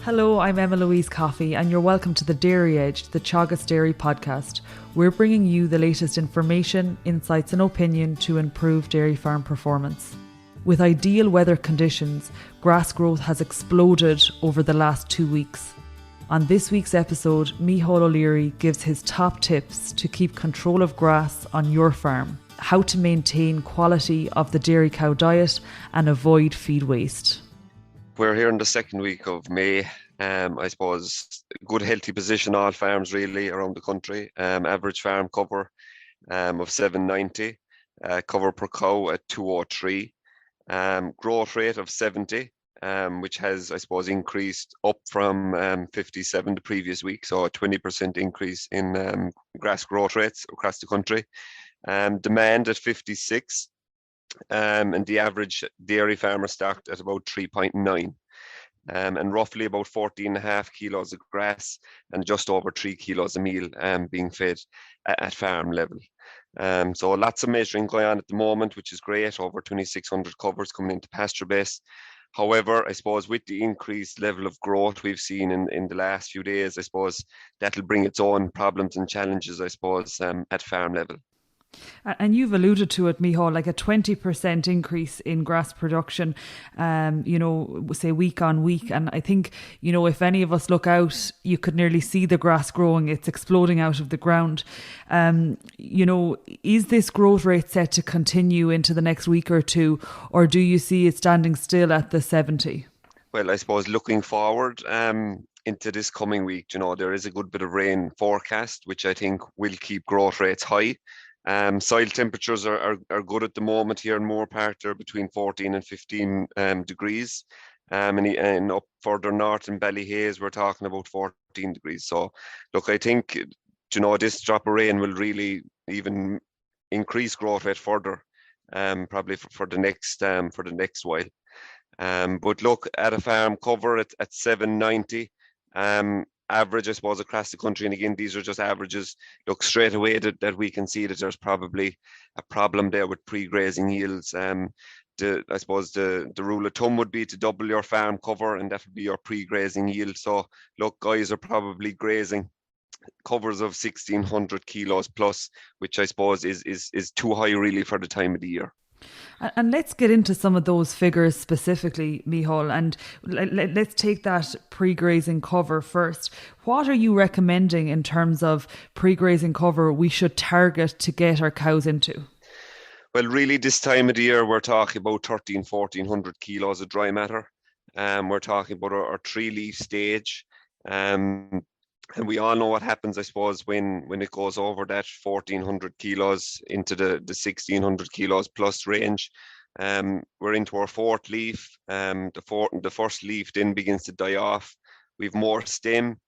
Hello, I'm Emma-Louise Coffey, and you're welcome to the Dairy Edge, the Teagasc Dairy podcast. We're bringing you the latest information, insights and opinion to improve dairy farm performance. With ideal weather conditions, grass growth has exploded over the last 2 weeks. On this week's episode, Micheál O'Leary gives his top tips to keep control of grass on your farm, how to maintain quality of the dairy cow diet and avoid feed waste. We're here in the second week of May. I suppose good healthy position all farms really around the country. Average farm cover of 790, cover per cow at 203, growth rate of 70, which has, I suppose, increased up from 57 the previous week, so a 20% increase in grass growth rates across the country. Demand at 56. And the average dairy farmer stocked at about 3.9, and roughly about 14.5 kilos of grass and just over 3 kilos of meal being fed at farm level. So lots of measuring going on at the moment, which is great. Over 2,600 covers coming into PastureBase. However, I suppose with the increased level of growth we've seen in the last few days, I suppose that'll bring its own problems and challenges, I suppose, at farm level. And you've alluded to it, Micheál, like a 20% increase in grass production, say week on week. And I think, if any of us look out, you could nearly see the grass growing. It's exploding out of the ground. Is this growth rate set to continue into the next week or two, or do you see it standing still at the 70? Well, I suppose looking forward into this coming week, there is a good bit of rain forecast, which I think will keep growth rates high. Soil temperatures are good at the moment here in Moorpark. They're between 14 and 15 degrees. And up further north in Ballyhaise, we're talking about 14 degrees. So, look, I think, this drop of rain will really even increase growth rate further, probably for the next while. But look, at a farm cover at 790, average, I suppose, across the country, and again, these are just averages. Look, straight away that we can see that there's probably a problem there with pre-grazing yields. I suppose the rule of thumb would be to double your farm cover, and that would be your pre-grazing yield. So, look, guys are probably grazing covers of 1,600 kilos plus, which I suppose is too high really for the time of the year. And let's get into some of those figures specifically, Micheál, and let's take that pre-grazing cover first. What are you recommending in terms of pre-grazing cover we should target to get our cows into? Well, really, this time of the year, we're talking about 1,400 kilos of dry matter. We're talking about our 3-leaf stage. And we all know what happens, I suppose, when it goes over that 1,400 kilos into the 1,600 kilos plus range. We're into our 4th leaf. The first leaf then begins to die off. We've more stem.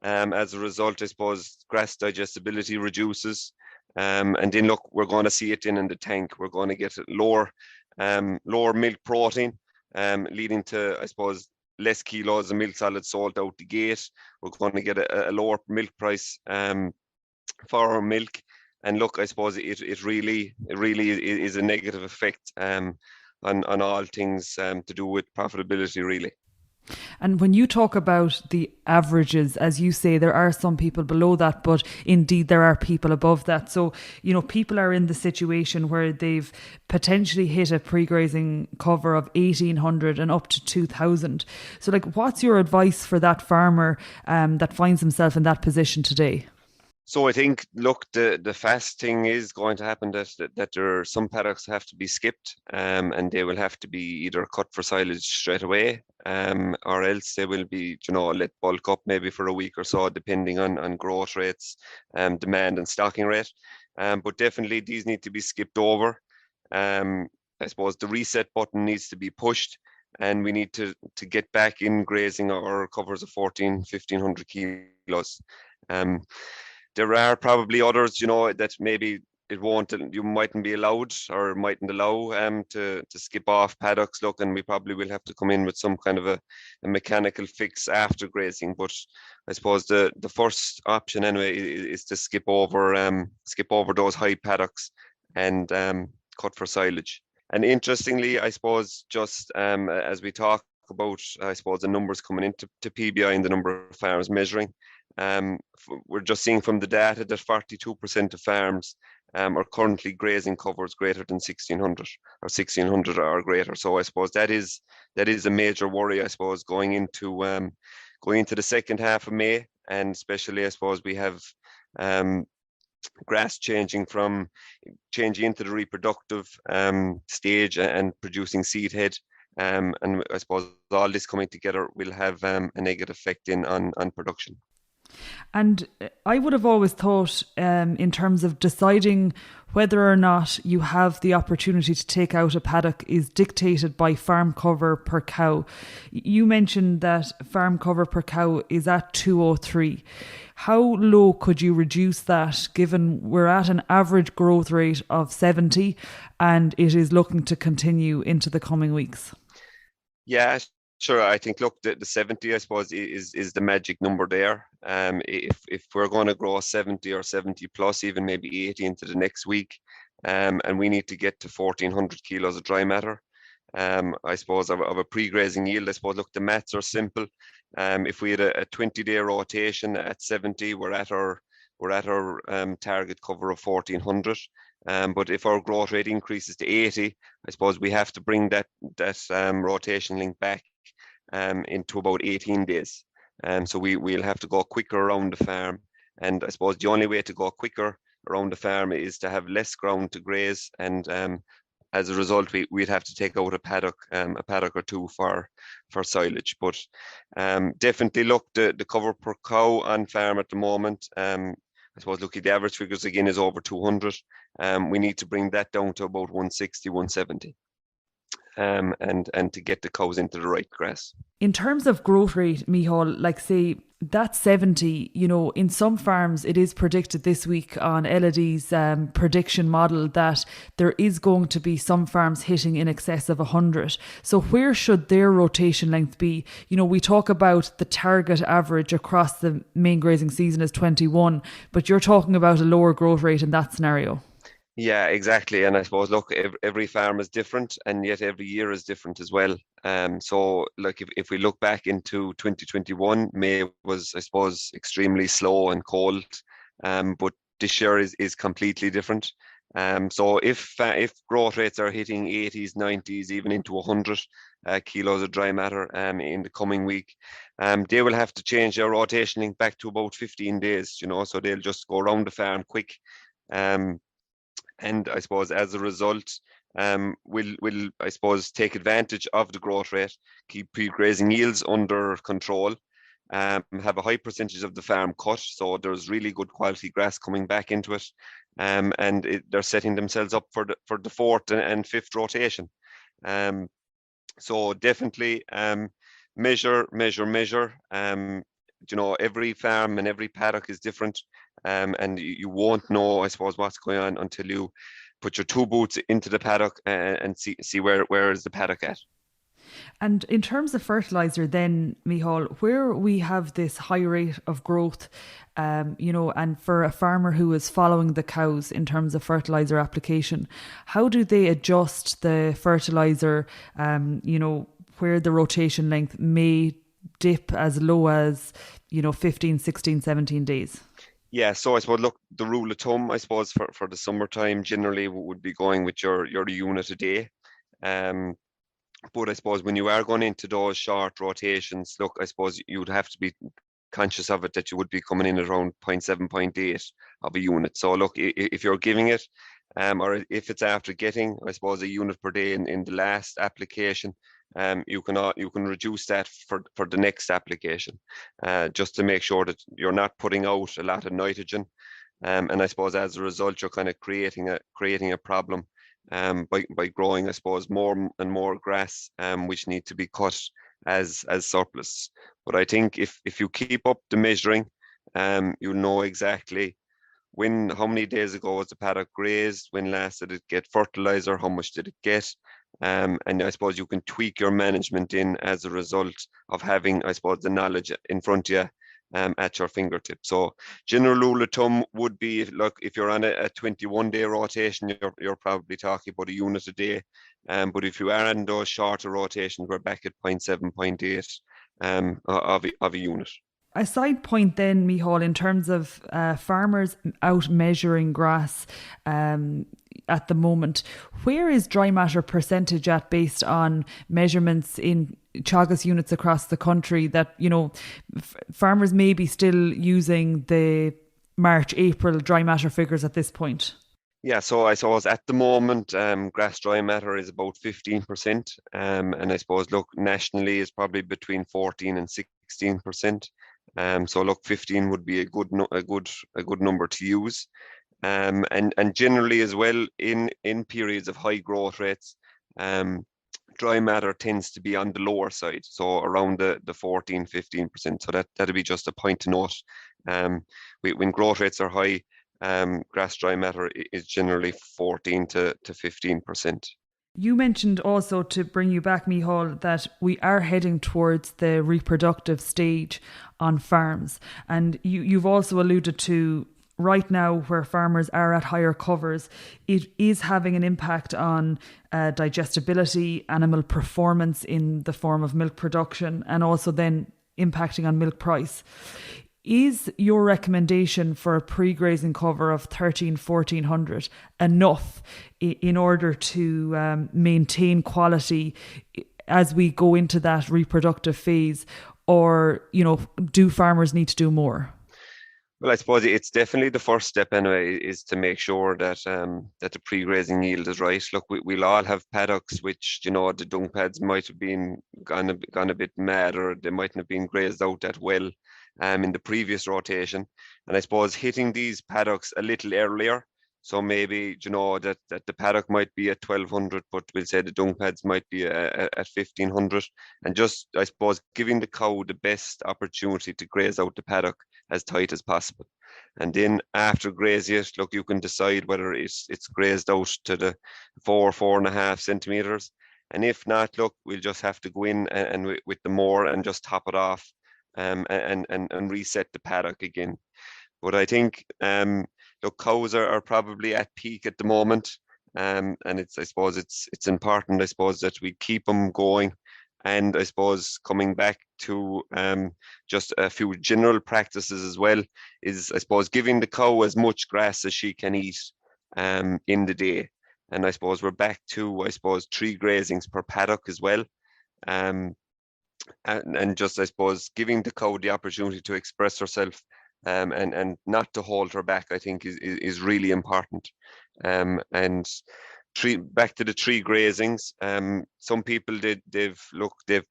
As a result, I suppose, grass digestibility reduces. And then, look, we're going to see it in the tank. We're going to get lower milk protein, leading to, I suppose, less kilos of milk solids sold out the gate. We're going to get a lower milk price for our milk. And look, I suppose it really is a negative effect on all things to do with profitability, really. And when you talk about the averages, as you say, there are some people below that, but indeed there are people above that. So, people are in the situation where they've potentially hit a pre-grazing cover of 1,800 and up to 2,000. So, what's your advice for that farmer that finds himself in that position today? So I think, look, the fast thing is going to happen that there are some paddocks have to be skipped, and they will have to be either cut for silage straight away, or else they will be, let bulk up maybe for a week or so, depending on growth rates, demand and stocking rate. But definitely these need to be skipped over. I suppose the reset button needs to be pushed, and we need to get back in grazing our covers of 1,500 kilos. There are probably others, that maybe you mightn't be allowed or mightn't allow to skip off paddocks. Look, and we probably will have to come in with some kind of a mechanical fix after grazing. But I suppose the first option anyway is to skip over those high paddocks and cut for silage. And interestingly, I suppose, just as we talk about, I suppose, the numbers coming into PBI and the number of farms measuring. We're just seeing from the data that 42% of farms are currently grazing covers greater than 1,600 or 1,600 or greater. So I suppose that is a major worry, I suppose, going into the second half of May, and especially I suppose we have grass changing into the reproductive stage and producing seed head. And I suppose all this coming together will have a negative effect on production. And I would have always thought, in terms of deciding whether or not you have the opportunity to take out a paddock is dictated by farm cover per cow. You mentioned that farm cover per cow is at 203. How low could you reduce that, given we're at an average growth rate of 70 and it is looking to continue into the coming weeks? Yeah, sure. I think, look, the 70, I suppose, is the magic number there. If we're going to grow 70 or 70 plus, even maybe 80 into the next week, and we need to get to 1,400 kilos of dry matter, I suppose, of a pre-grazing yield. I suppose, look, the maths are simple. If we had a 20-day rotation at 70, we're at our target cover of 1,400. But if our growth rate increases to 80, I suppose we have to bring that rotation link back into about 18 days. So we'll have to go quicker around the farm. And I suppose the only way to go quicker around the farm is to have less ground to graze. And as a result, we'd have to take out a paddock or two for silage. But definitely, look, the cover per cow on farm at the moment, I suppose, look, the average figures again is over 200. We need to bring that down to about 160, 170. And to get the cows into the right grass. In terms of growth rate, Micheál, like say that 70, in some farms it is predicted this week on LAD's prediction model that there is going to be some farms hitting in excess of 100. So where should their rotation length be? We talk about the target average across the main grazing season is 21, but you're talking about a lower growth rate in that scenario. Yeah, exactly. And I suppose, look, every farm is different, and yet every year is different as well. So, like, if we look back into 2021, May was, I suppose, extremely slow and cold. But this year is completely different. So if growth rates are hitting 80s, 90s, even into 100 kilos of dry matter in the coming week, they will have to change their rotation link back to about 15 days. So they'll just go around the farm quick. And I suppose as a result, we'll I suppose take advantage of the growth rate, keep pre-grazing yields under control, have a high percentage of the farm cut, so there's really good quality grass coming back into it, and they're setting themselves up for the fourth and fifth rotation. So definitely measure. Every farm and every paddock is different. And you won't know, I suppose, what's going on until you put your two boots into the paddock and see where is the paddock at. And in terms of fertilizer then, Micheál, where we have this high rate of growth, and for a farmer who is following the cows in terms of fertilizer application, how do they adjust the fertilizer, where the rotation length may dip as low as, 15, 16, 17 days? Yeah, so I suppose, look, the rule of thumb, I suppose, for the summertime generally would be going with your unit a day. But I suppose when you are going into those short rotations, look, I suppose you'd have to be conscious of it, that you would be coming in at around 0.7, 0.8 of a unit. So look, if you're giving it, or if it's after getting, I suppose, a unit per day in the last application, you can reduce that for the next application, just to make sure that you're not putting out a lot of nitrogen, and I suppose as a result you're kind of creating a problem by growing, I suppose, more and more grass, which need to be cut as surplus. But I think if you keep up the measuring, you'll know exactly how many days ago was the paddock grazed, when last did it get fertilizer, how much did it get, and I suppose you can tweak your management in as a result of having, I suppose, the knowledge in front of you, at your fingertips. So general rule of thumb would be, look, if you're on a 21-day rotation, you're probably talking about a unit a day. But if you are on those shorter rotations, we're back at 0.7, 0.8 of a unit. A side point then, Micheál, in terms of farmers out measuring grass at the moment, where is dry matter percentage at based on measurements in Teagasc units across the country that, farmers may be still using the March, April dry matter figures at this point? Yeah, so I suppose at the moment, grass dry matter is about 15%. And I suppose, look, nationally is probably between 14 and 16%. So look, 15 would be a good number to use. And generally as well in periods of high growth rates, dry matter tends to be on the lower side, so around the 14, 15%. So that'll be just a point to note. When growth rates are high, grass dry matter is generally 14 to 15%. You mentioned also, to bring you back, Micheál, that we are heading towards the reproductive stage on farms. And you've also alluded to right now where farmers are at higher covers, it is having an impact on digestibility, animal performance in the form of milk production, and also then impacting on milk price. Is your recommendation for a pre-grazing cover of 1400 enough in order to maintain quality as we go into that reproductive phase? Or, do farmers need to do more? Well, I suppose it's definitely the first step anyway, is to make sure that that the pre-grazing yield is right. Look, we'll all have paddocks which, the dung pads might have been gone a bit mad, or they mightn't have been grazed out that well in the previous rotation. And I suppose hitting these paddocks a little earlier, so maybe, that the paddock might be at 1200, but we'll say the dung pads might be at 1500. And just, I suppose, giving the cow the best opportunity to graze out the paddock as tight as possible. And then after grazing it, look, you can decide whether it's grazed out to the 4.5 centimeters. And if not, look, we'll just have to go in and with the mower and just top it off and reset the paddock again. But I think, look, cows are probably at peak at the moment, and I suppose it's important, I suppose, that we keep them going, and I suppose coming back to just a few general practices as well is, I suppose, giving the cow as much grass as she can eat in the day, and I suppose we're back to, I suppose, 3 grazings per paddock as well. And just, I suppose, giving the cow the opportunity to express herself and not to hold her back, I think is really important. And back to the 3 grazings. Some people they've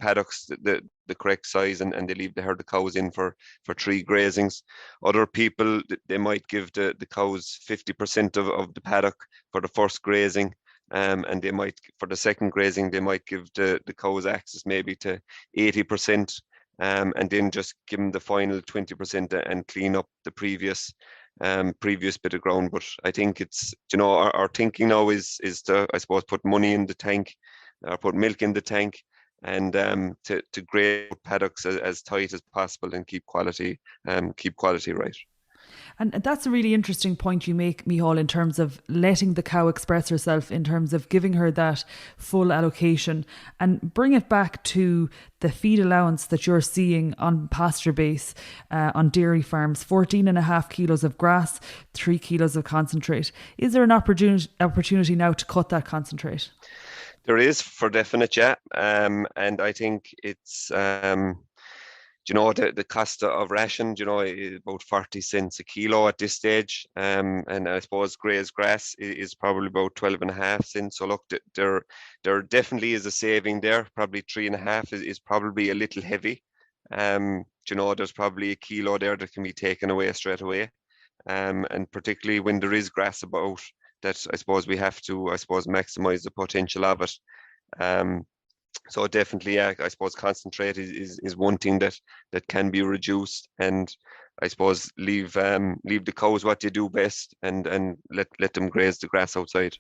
paddocks the correct size and they leave the herd of cows in for 3 grazings. Other people, they might give the cows 50% of the paddock for the first grazing. And they might, for the second grazing, they might give the cows access maybe to 80%. And then just give them the final 20% and clean up the previous bit of ground. But I think it's, our thinking now is to, I suppose, put money in the tank, or put milk in the tank, and to graze paddocks as tight as possible and keep quality right. And that's a really interesting point you make, Micheál, in terms of letting the cow express herself, in terms of giving her that full allocation, and bring it back to the feed allowance that you're seeing on PastureBase on dairy farms: 14.5 kilos of grass, 3 kilos of concentrate. Is there an opportunity now to cut that concentrate? There is, for definite, yeah. And I think it's the cost of ration, is about 40 cents a kilo at this stage. And I suppose grazed grass is probably about 12.5 cents. So look, there definitely is a saving there. Probably 3.5 is probably a little heavy. There's probably a kilo there that can be taken away straight away. And particularly when there is grass about, that I suppose we have to, maximize the potential of it. So definitely, yeah, I suppose concentrate is one thing that can be reduced, and I suppose leave the cows what they do best, and let them graze the grass outside.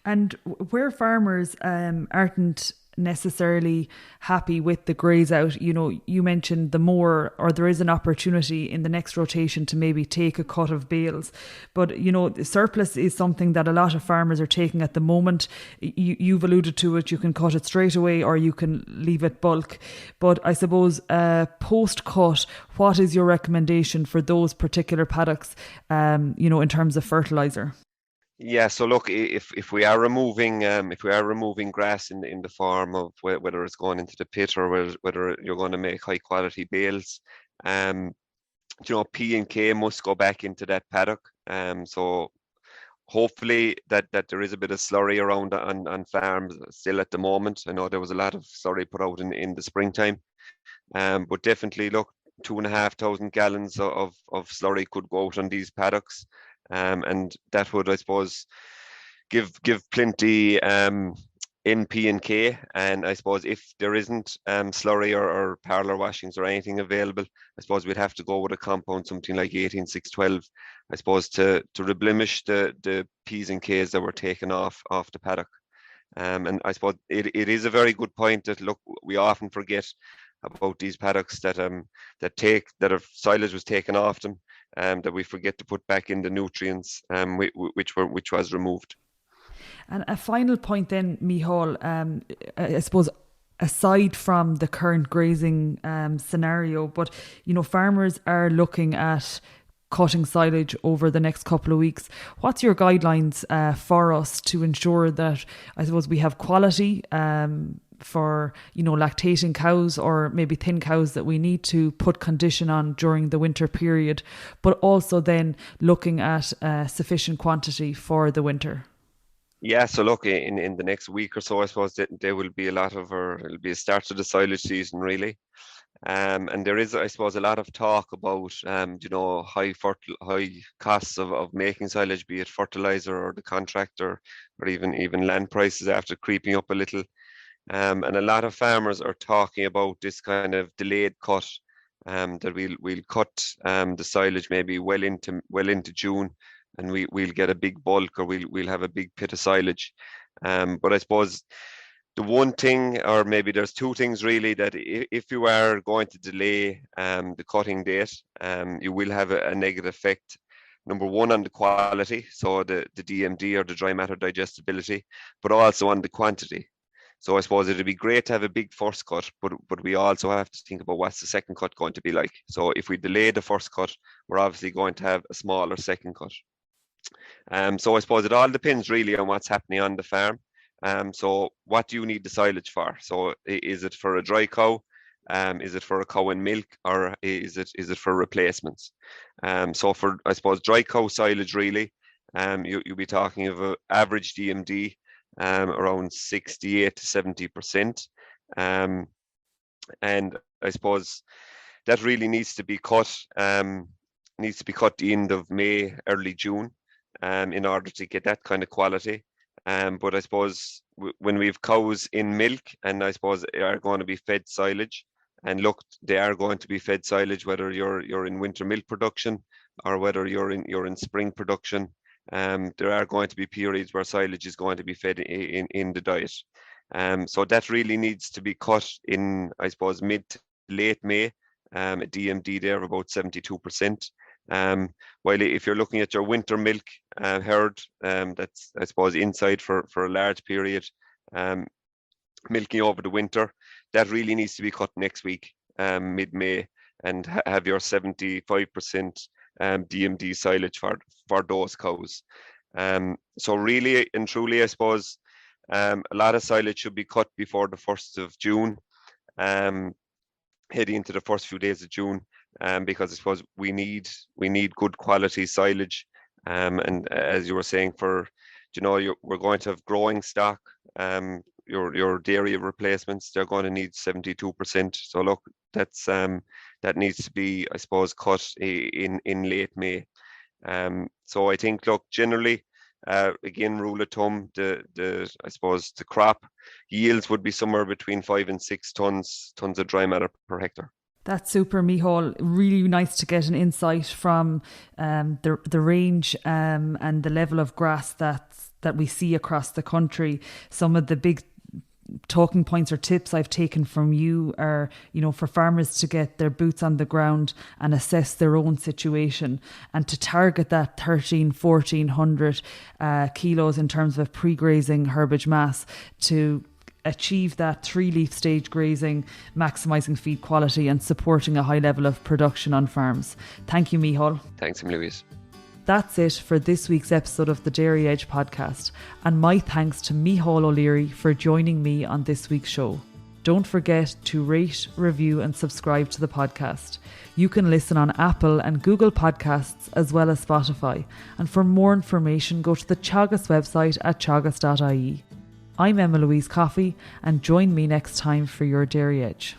And where farmers aren't necessarily happy with the graze out. You know, you mentioned there is an opportunity in the next rotation to maybe take a cut of bales, but you know, the surplus is something that a lot of farmers are taking at the moment. You've alluded to it. You can cut it straight away or you can leave it bulk, but I suppose post cut, what is your recommendation for those particular paddocks, you know, in terms of fertilizer? Yeah, so look, if we are removing grass in the form of whether it's going into the pit or whether you're going to make high quality bales, you know, P and K must go back into that paddock. So hopefully that there is a bit of slurry around on farms still at the moment. I know there was a lot of slurry put out in the springtime, but definitely look, 2,500 gallons of slurry could go out on these paddocks. And that would, I suppose, give plenty in P and K. And I suppose if there isn't slurry or parlour washings or anything available, I suppose we'd have to go with a compound, something like 18,612, I suppose, to replenish the P's and K's that were taken off the paddock. And I suppose it is a very good point that, look, we often forget about these paddocks that have silage was taken off them, that we forget to put back in the nutrients, which was removed. And a final point then, Micheál, I suppose, aside from the current grazing scenario, but you know, farmers are looking at cutting silage over the next couple of weeks. What's your guidelines for us to ensure that, I suppose, we have quality for, you know, lactating cows or maybe thin cows that we need to put condition on during the winter period, but also then looking at sufficient quantity for the winter? Yeah, so look, in the next week or so, I suppose that there will be it'll be a start to the silage season, really. And there is, I suppose, a lot of talk about, you know, high costs of making silage, be it fertilizer or the contractor, or even land prices after creeping up a little. And a lot of farmers are talking about this kind of delayed cut, that we'll cut the silage maybe well into June, and we'll get a big bulk, or we'll have a big pit of silage. But I suppose the one thing, or maybe there's two things really, that if you are going to delay the cutting date, you will have a negative effect. Number one, on the quality, so the DMD, or the dry matter digestibility, but also on the quantity. So I suppose it'd be great to have a big first cut, but we also have to think about what's the second cut going to be like. So if we delay the first cut, we're obviously going to have a smaller second cut. So I suppose it all depends really on what's happening on the farm. So what do you need the silage for? So is it for a dry cow? Is it for a cow and milk, or is it for replacements? So for, I suppose, dry cow silage, really, you'll be talking of an average DMD around 68 to 70%. And I suppose that really needs to be cut the end of May, early June, in order to get that kind of quality. But I suppose when we have cows in milk, and I suppose they are going to be fed silage, and look, they are going to be fed silage whether you're in winter milk production or whether you're in spring production. There are going to be periods where silage is going to be fed in the diet. So that really needs to be cut in, I suppose, mid to late May, a DMD there of about 72%. While if you're looking at your winter milk herd, that's, I suppose, inside for a large period, milking over the winter, that really needs to be cut next week, mid-May, and have your 75% DMD silage for those cows. So really and truly, I suppose, a lot of silage should be cut before the 1st of June, heading into the first few days of June, because I suppose we need good quality silage. And as you were saying, we're going to have growing stock. Your dairy replacements, they're going to need 72%. So look, that needs to be, I suppose, cut in late May. So I think, look, generally, again, rule of thumb, I suppose the crop yields would be somewhere between 5 and 6 tons of dry matter per hectare. That's super, Micheál. Really nice to get an insight from the range and the level of grass that we see across the country. Some of the big talking points or tips I've taken from you are, for farmers to get their boots on the ground and assess their own situation and to target that 1,400 kilos in terms of pre-grazing herbage mass to achieve that 3-leaf stage grazing, maximising feed quality and supporting a high level of production on farms. Thank you, Micheál. Thanks, Emma-Louise. That's it for this week's episode of the Dairy Edge podcast, and my thanks to Micheál O'Leary for joining me on this week's show. Don't forget to rate, review and subscribe to the podcast. You can listen on Apple and Google Podcasts as well as Spotify, and for more information go to the Teagasc website at teagasc.ie. I'm Emma-Louise Coffey, and join me next time for your Dairy Edge.